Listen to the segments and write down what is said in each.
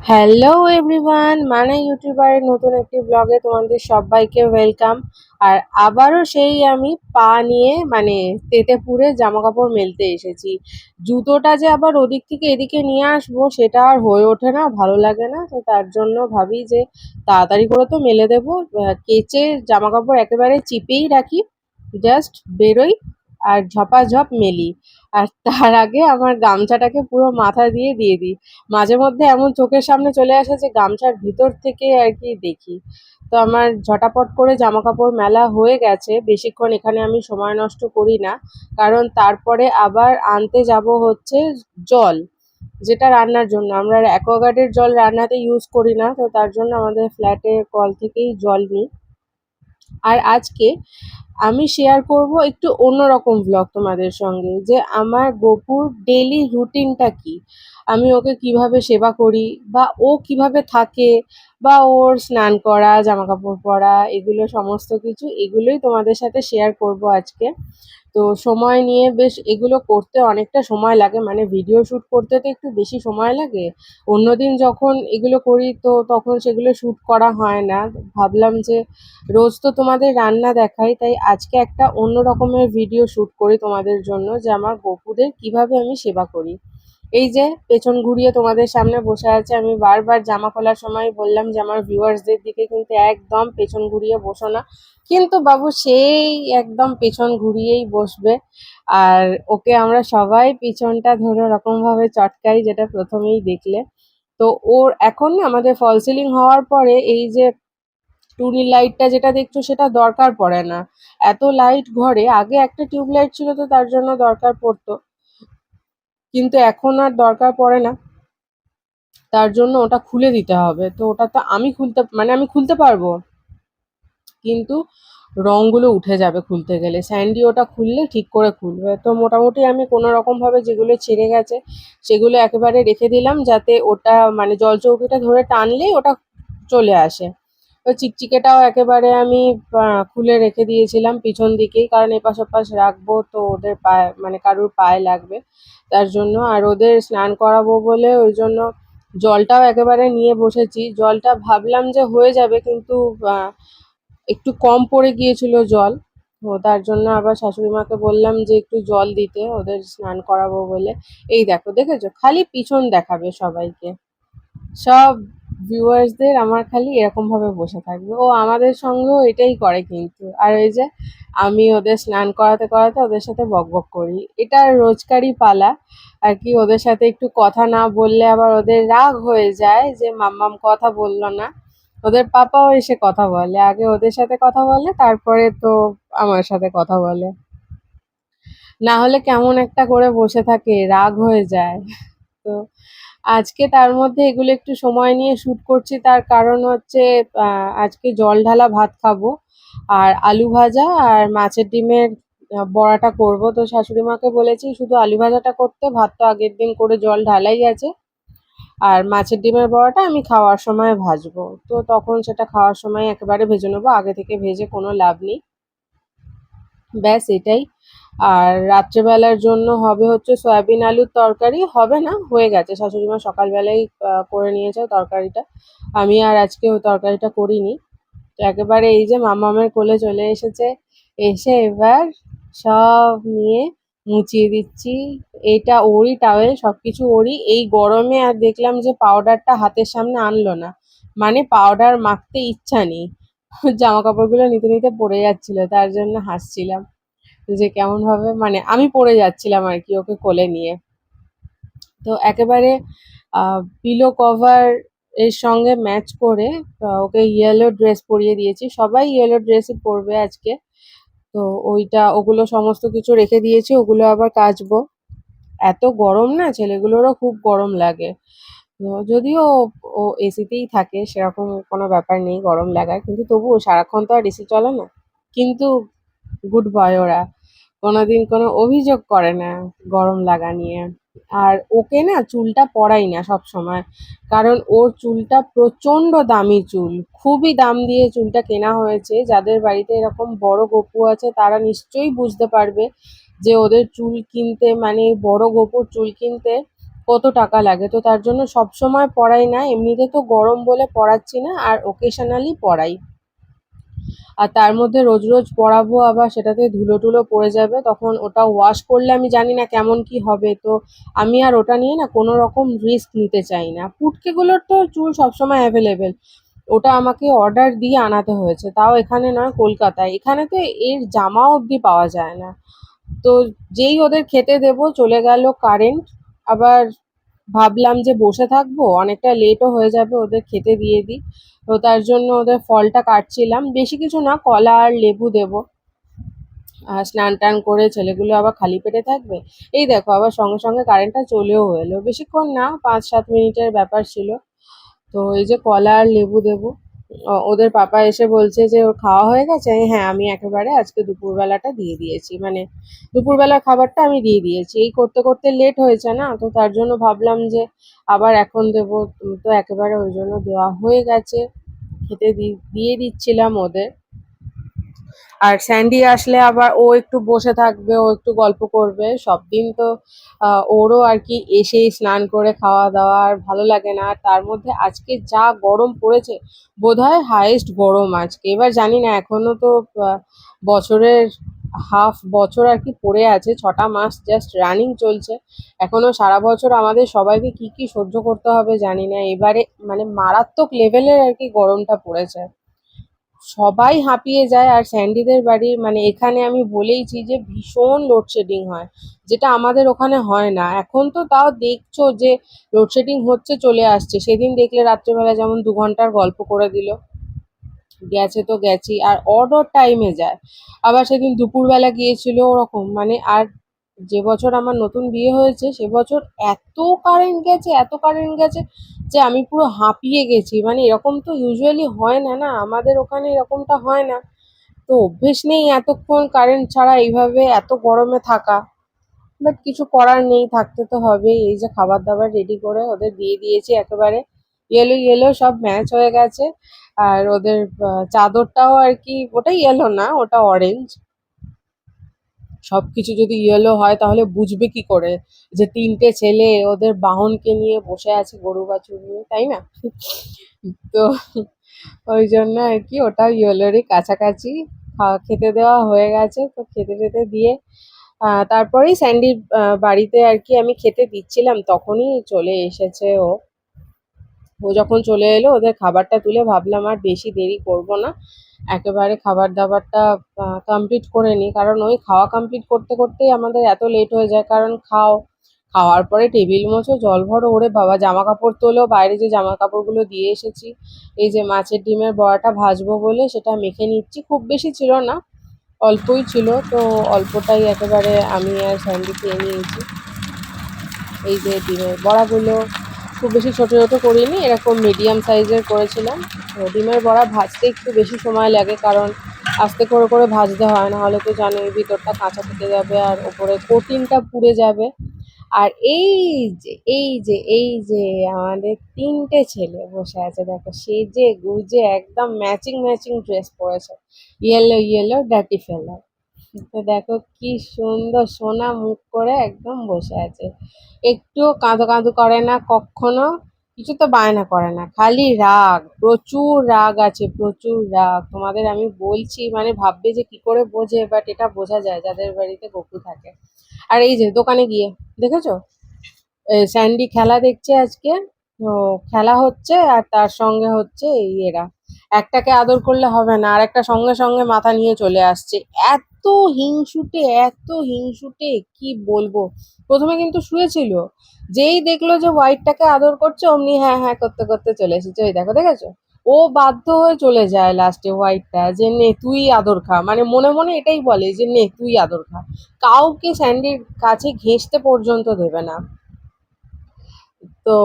Hello everyone, মানে ইউটিউবারের নতুন একটি ব্লগে তোমাদের সবাইকে ওয়েলকাম। আর আবারও সেই আমি পা নিয়ে তেতেপুরে জামা কাপড় মেলতে এসেছি। জুতোটা যে আবার ওদিক থেকে এদিকে নিয়ে আসবো সেটা আর হয়ে ওঠে না, ভালো লাগে না। তো তার জন্য ভাবি যে তাড়াতাড়ি করে তো মেলে দেবো। কেচে জামা কাপড় একেবারে চিপেই রাখি, জাস্ট বেরোই আর ঝপাঝপ মেলি। আর তার আগে আমার গামছাটাকে পুরো মাথা দিয়ে দিয়ে দিই। মাঝে মধ্যে এমন চোখের সামনে চলে আসে যে গামছার ভিতর থেকে আর কি দেখি। তো আমার ঝটাপট করে জামা কাপড় মেলা হয়ে গেছে, বেশিক্ষণ এখানে আমি সময় নষ্ট করি না। কারণ তারপরে আবার আনতে যাব হচ্ছে জল, যেটা রান্নার জন্য। আমরা অ্যাকোয়াগার্ডের জল রান্নাতে ইউজ করি না, তো তার জন্য আমাদের ফ্ল্যাটের কল থেকেই জল নিই। আর আজকে আমি শেয়ার করব একটু অন্যরকম ব্লগ তোমাদের সঙ্গে, যে আমার গপুর ডেইলি রুটিনটা কি, আমি ওকে কিভাবে সেবা করি, বা ও কিভাবে থাকে, বা ওর স্নান করা, জামা কাপড় পরা, এগুলো সমস্ত কিছু এগুলোই তোমাদের সাথে শেয়ার করব আজকে। তো সময় নিয়ে বেশ এগুলো করতে অনেকটা সময় লাগে, মানে ভিডিও শ্যুট করতে তো একটু বেশি সময় লাগে। অন্যদিন যখন এগুলো করি তো তখন সেগুলো শ্যুট করা হয় না। ভাবলাম যে রোজ তো তোমাদের রান্না দেখাই, তাই আজকে একটা অন্য রকমের ভিডিও শ্যুট করি তোমাদের জন্য, যে আমার গপুদের কিভাবে আমি সেবা করি। এই যে পেছন ঘুরিয়ে তোমাদের সামনে বসে আছে, আমি বারবার জামা খোলার সময় বললাম যে আমার ভিউয়ার্সদের দিকে কিন্তু একদম পেছন ঘুরিয়ে বসো না, কিন্তু বাবু সেই একদম পেছন ঘুরিয়েই বসবে। আর ওকে আমরা সবাই পিছনটা ধরে ওরকম ভাবে চটকাই, যেটা প্রথমেই দেখলে। তো ওর এখন না আমাদের ফল সিলিং হওয়ার পরে এই যে টুনি লাইটটা যেটা দেখছো সেটা দরকার পড়ে না। এত লাইট ঘরে, আগে একটা টিউব লাইট ছিল তো তার জন্য দরকার পড়তো, কিন্তু এখন আর দরকার পড়ে না। তার জন্য ওটা খুলে দিতে হবে। তো ওটা তো আমি খুলতে পারবো, কিন্তু রঙগুলো উঠে যাবে খুলতে গেলে। স্যান্ডি ওটা খুললে ঠিক করে খুলবে। তো মোটামুটি আমি কোনো রকমভাবে যেগুলো ছেড়ে গেছে সেগুলো একেবারে রেখে দিলাম, যাতে ওটা জল চৌকিটা ধরে টানলেই ওটা চলে আসে। তো চিকচিকেটাও একেবারে আমি খুলে রেখে দিয়েছিলাম পিছন দিকেই, কারণ এপাশ ওপাশ রাখবো তো ওদের পায়ে কারুর পায়ে লাগবে, তার জন্য। আর ওদের স্নান করাবো বলে ওই জন্য জলটাও একেবারে নিয়ে বসেছি। জলটা ভাবলাম যে হয়ে যাবে, কিন্তু একটু কম পড়ে গিয়েছিল জল। তো তার জন্য আবার শাশুড়ি মাকে বললাম যে একটু জল দিতে, ওদের স্নান করাবো বলে। এই দেখো, দেখেছো, খালি পিছন দেখাবে সবাইকে, সব ভিউয়ার্সদের আমার খালি এরকম ভাবে বসে থাকবে। ও আমাদের সঙ্গেও এটাই করে কিন্তু। আর ওই যে আমি ওদের স্নান করাতে করাতে ওদের সাথে বকবক করি, এটা রোজকারই পালা আর কি। ওদের সাথে একটু কথা না বললে আবার ওদের রাগ হয়ে যায় যে মাম্মাম কথা বললো না। ওদের পাপাও এসে কথা বলে, আগে ওদের সাথে কথা বলে তারপরে তো আমার সাথে কথা বলে। না হলে কেমন একটা করে বসে থাকে, রাগ হয়ে যায়। তো আজকে তার মধ্যে এগুলো একটু সময় নিয়ে শ্যুট করছি, তার কারণ হচ্ছে আজকে জল ঢালা ভাত খাবো, আর আলু ভাজা আর মাছের ডিমের বড়াটা করব। তো শাশুড়ি মাকে বলেছি শুধু আলু ভাজাটা করতে, ভাত তো আগের দিন করে জল ঢালাই আছে। আর মাছের ডিমের বড়াটা আমি খাওয়ার সময় ভাজবো, তো তখন সেটা খাওয়ার সময় একেবারে ভেজে নেবো, আগে থেকে ভেজে কোনো লাভ নেই। ব্যাস এটাই। আর রাত্রেবেলার জন্য হবে হচ্ছে সয়াবিন আলুর তরকারি। হবে না, হয়ে গেছে, শাশুড়ি মা সকালবেলাই করে নিয়েছে তরকারিটা। আমি আর আজকে ওই তরকারিটা করিনি। তো একেবারে এই যে মামামের কোলে চলে এসেছে, এসে এবার সব নিয়ে মুছিয়ে দিচ্ছি। এটা ওরই টাওয়েল, সবকিছু ওরই। এই গরমে আর দেখলাম যে পাউডারটা হাতের সামনে আনলো না, পাউডার মাখতে ইচ্ছা নেই। জামা কাপড়গুলো নিতে নিতে পড়ে যাচ্ছিল, তার জন্য হাসছিলাম যে কেমন ভাবে আমি পড়ে যাচ্ছিলাম আর কি ওকে কোলে নিয়ে। তো একেবারে পিলো কভার এর সঙ্গে ম্যাচ করে ওকে ইয়েলো ড্রেস পরিয়ে দিয়েছি। সবাই ইয়েলো ড্রেসই পরবে আজকে। তো ওগুলো সমস্ত কিছু রেখে দিয়েছি, ওগুলো আবার কাচবো। এত গরম না, ছেলেগুলোরও খুব গরম লাগে। তো যদিও ও এসিতেই থাকে, সেরকম কোনো ব্যাপার নেই গরম লাগার, কিন্তু তবুও সারাক্ষণ তো আর এসি চলে না। কিন্তু গুড বয় ওরা, কোনোদিন কোনো অভিযোগ করে না গরম লাগা নিয়ে। আর ওকে না চুলটা পড়াই না সব সময়, কারণ ওর চুলটা প্রচণ্ড দামি চুল, খুবই দাম দিয়ে চুলটা কেনা হয়েছে। যাদের বাড়িতে এরকম বড় গপু আছে তারা নিশ্চয়ই বুঝতে পারবে যে ওদের চুল কিনতে, বড় গপুর চুল কিনতে কত টাকা লাগে। তো তার জন্য সবসময় পড়াই না, এমনিতে তো গরম বলে পড়াচ্ছি না, আর ওকেশনালি পড়াই। আর তার মধ্যে রোজ রোজ পড়াবো আবার সেটাতে ধুলো টুলো পড়ে যাবে, তখন ওটা ওয়াশ করলে আমি জানি না কেমন কি হবে। তো আমি আর ওটা নিয়ে না কোনো রকম রিস্ক নিতে চাই না। পুটকেগুলোর তো চুল সবসময় অ্যাভেলেবেল, ওটা আমাকে অর্ডার দিয়ে আনাতে হয়েছে, তাও এখানে নয়, কলকাতায়। এখানে তো এর জামাও অবধি পাওয়া যায় না। তো যেই ওদের খেতে দেবো চলে গেল কারেন্ট। আবার ভাবলাম যে বসে থাকবো, অনেকটা লেটও হয়ে যাবে, ওদের খেতে দিয়ে দিই। তো তার জন্য ওদের ফলটা কাটছিলাম, বেশি কিছু না, কলা আর লেবু দেবো। আর স্নান টান করে ছেলেগুলো আবার খালি পেটে থাকবে। এই দেখো আবার সঙ্গে সঙ্গে কারেন্টটা চলেও এলো, বেশিক্ষণ না, 5-7 মিনিটের ব্যাপার ছিল। তো এই যে কলা আর লেবু দেবো। ওদের পাপা এসে বলছে যে ওর খাওয়া হয়ে গেছে। হ্যাঁ, আমি একেবারে আজকে দুপুরবেলাটা দিয়ে দিয়েছি, মানে দুপুরবেলার খাবারটা আমি দিয়ে দিয়েছি। এই করতে করতে লেট হয়েছে না, তো তার জন্য ভাবলাম যে আবার এখন দেবো। তো একেবারে ওই জন্য দেওয়া হয়ে গেছে, খেতে দিয়ে দিচ্ছিলাম ওদের। আর স্যান্ডি আসলে আবার ও একটু বসে থাকবে, ও একটু গল্প করবে। সব দিন তো ওরও আর কি এসেই স্নান করে খাওয়া দাওয়া আর ভালো লাগে না। আর তার মধ্যে আজকে যা গরম পড়েছে, বোধহয় হাইয়েস্ট গরম আজকে। এবার জানি না, এখনো তো বছরের হাফ বছর আর কি পড়ে আছে, 6টা মাস জাস্ট রানিং চলছে। এখনো সারা বছর আমাদের সবাইকে কি কি সহ্য করতে হবে জানি না। এবারে মানে মারাত্মক লেভেলের আর কি গরমটা পড়েছে, সবাই হাঁপিয়ে যায়। আর স্যান্ডিদের বাড়ি মানে এখানে আমি বলেইছি যে ভীষণ লোডশেডিং হয়, যেটা আমাদের ওখানে হয় না। এখন তো তাও দেখছো যে লোডশেডিং হচ্ছে, চলে আসছে। সেদিন দেখলে রাত্রেবেলা যেমন 2 ঘন্টার গল্প করে দিল, গেছে তো গেছি, আর অড অড টাইমে যায়। আবার সেদিন দুপুরবেলা গিয়েছিল ওরকম, মানে আর যে বছর আমার নতুন বিয়ে হয়েছে সে বছর এত কারেন্ট গেছে, এত কারেন্ট গেছে যে আমি পুরো হাঁপিয়ে গেছি। মানে এরকম তো ইউজুয়ালি হয় না, না আমাদের ওখানে এরকমটা হয় না। তো অভ্যেস নেই এতক্ষণ কারেন্ট ছাড়া এইভাবে এত গরমে থাকা। বাট কিছু করার নেই, থাকতে তো হবে। এই যে খাবার দাবার রেডি করে ওদের দিয়ে দিয়েছি, একেবারে ইয়েলো ইয়েলো সব ম্যাচ হয়ে গেছে। আর ওদের চাদরটাও আর কি, ওটা ইয়েলো না, ওটা অরেঞ্জ। সবকিছু যদি ইয়েলো হয় তাহলে বুঝবে কি করে যে 3টে ছেলে ওদের বাহনকে নিয়ে বসে আছে, গরু বাছুর নিয়ে, তাই না? তো ওই জন্য আর কি ওটা ইয়েলোরই কাছাকাছি। খেতে দেওয়া হয়ে গেছে, তো খেতে টেতে দিয়ে তারপরেই স্যান্ডির বাড়িতে আর কি আমি খেতে দিচ্ছিলাম, তখনই চলে এসেছে ও। ও যখন চলে এলো, ওদের খাবারটা তুলে ভাবলাম আর বেশি দেরি করব না, একেবারে খাবার দাবারটা কমপ্লিট করে নিই। কারণ ওই খাওয়া কমপ্লিট করতে করতেই আমাদের এত লেট হয়ে যায়। কারণ খাওয়ার পরে টেবিল মোছো, জল ভরো, ওরে বাবা, জামা কাপড় তোলো, বাইরে যে জামা কাপড়গুলো দিয়ে এসেছি। এই যে মাছের ডিমের বড়াটা ভাজবো বলে সেটা মেখে নিচ্ছি, খুব বেশি ছিল না, অল্পই ছিল। তো অল্পটাই একেবারে আমি আর স্যান্ডি খেয়ে নিয়েছি। এই যে ডিমের বড়াগুলো খুব বেশি ছোট ছোট করিনি, এরকম মিডিয়াম সাইজের করেছিলাম। তো ডিমের বড়া ভাজতে একটু বেশি সময় লাগে, কারণ আস্তে করে করে ভাজতে হয়, না হলে তো জানোই ভিতরটা কাঁচা থেকে যাবে আর ওপরে কোটিংটা পুড়ে যাবে। আর এই যে আমাদের 3টে ছেলে বসে আছে, দেখো সেজে গুজে একদম ম্যাচিং ম্যাচিং ড্রেস পরেছে, ইয়েলো ইয়েলো ডার্টি ফেলা। তো দেখো কি সুন্দর সোনা মুখ করে একদম বসে আছে, একটুও কাঁদো কাঁদো করে না কখনো, কিছু তো বায়না করে না, খালি রাগ, প্রচুর রাগ আছে, প্রচুর রাগ। তোমাদের আমি বলছি মানে ভাববে যে কি করে বোঝে, বাট এটা বোঝা যায় যাদের বাড়িতে গপু থাকে। আর এই যে দোকানে গিয়ে দেখেছো, স্যান্ডি খেলা দেখছে আজকে। তো খেলা হচ্ছে আর তার সঙ্গে হচ্ছে এরা, একটাকে আদর করলে হবে না, আর একটা সঙ্গে সঙ্গে মাথা নিয়ে চলে আসছে। এত হিংসুটে, এত হিংসুটে, কি বলবো। প্রথমে কিন্তু শুয়েছিল, যেই দেখলো যে হোয়াইটটাকে আদর করছে অমনি হ্যাঁ হ্যাঁ করতে করতে চলে এসেছে। ওই দেখো, দেখেছো, ও বাধ্য হয়ে চলে যায় লাস্টে হোয়াইটটা, যে নে তুই আদর খা, মানে মনে মনে এটাই বলে যে নে তুই আদর খা। কাউকে স্যান্ডির কাছে ঘেঁষতে পর্যন্ত দেবে না। তো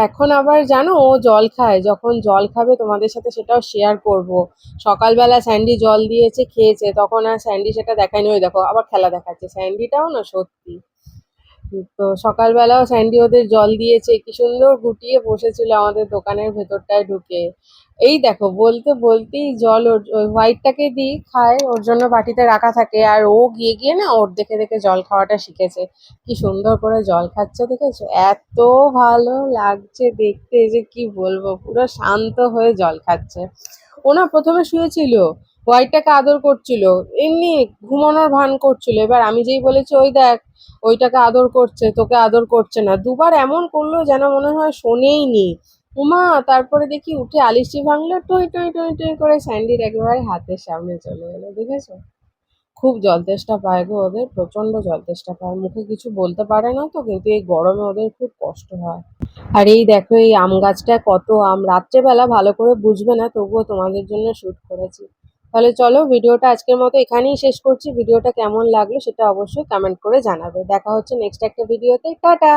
এখন আবার জানো, ও জল খায়, যখন জল খাবে তোমাদের সাথে সেটাও শেয়ার করব। সকালবেলা স্যান্ডি জল দিয়েছে, খেয়েছে, তখন আর স্যান্ডি সেটা দেখায়নি। ওই দেখো আবার খেলা দেখাচ্ছে, স্যান্ডিটাও না সত্যি তো সকালবেলাও স্যান্ডি ওদের জল দিয়েছে, কি সুন্দর গুটিয়ে বসেছিল আমাদের দোকানের ভেতরটায় ঢুকে। এই দেখো বলতে বলতেই জল ওই হোয়াইটটাকে দিই খায়, ওর জন্য বাটিতে রাখা থাকে, আর ও গিয়ে গিয়ে না ওর দেখে দেখে জল খাওয়াটা শিখেছে। কি সুন্দর করে জল খাচ্ছে দেখেছো, এত ভালো লাগছে দেখতে যে কি বলবো, পুরো শান্ত হয়ে জল খাচ্ছে। ও না প্রথমে শুয়েছিল, হোয়াইটটাকে আদর করছিল, এমনি ঘুমানোর ভান করছিল। এবার আমি যেই বলেছি ওই দেখ ওইটাকে আদর করছে, তোকে আদর করছে না, দুবার এমন করলো যেন মনে হয় শোনেইনি। উমা, তারপরে দেখি উঠে আলিশি ভাঙলো, টই টই টই টই করে স্যান্ডির একেবারে হাতের সামনে চলে এলো, দেখেছো? খুব জল তেষ্টা পায় গো ওদের, প্রচন্ড জল তেষ্টা পায়, মুখে কিছু বলতে পারে না তো, কিন্তু এই গরমে ওদের খুব কষ্ট হয়। আর এই দেখো এই আম গাছটায় কত আম, রাত্রেবেলা ভালো করে বুঝবে না, তবুও তোমাদের জন্য শুট করেছি। তাহলে চলো ভিডিওটা আজকের মতো এখানেই শেষ করছি। ভিডিওটা কেমন লাগলো সেটা অবশ্যই কমেন্ট করে জানাবে। দেখা হচ্ছে নেক্সট একটা ভিডিওতে। টাটা।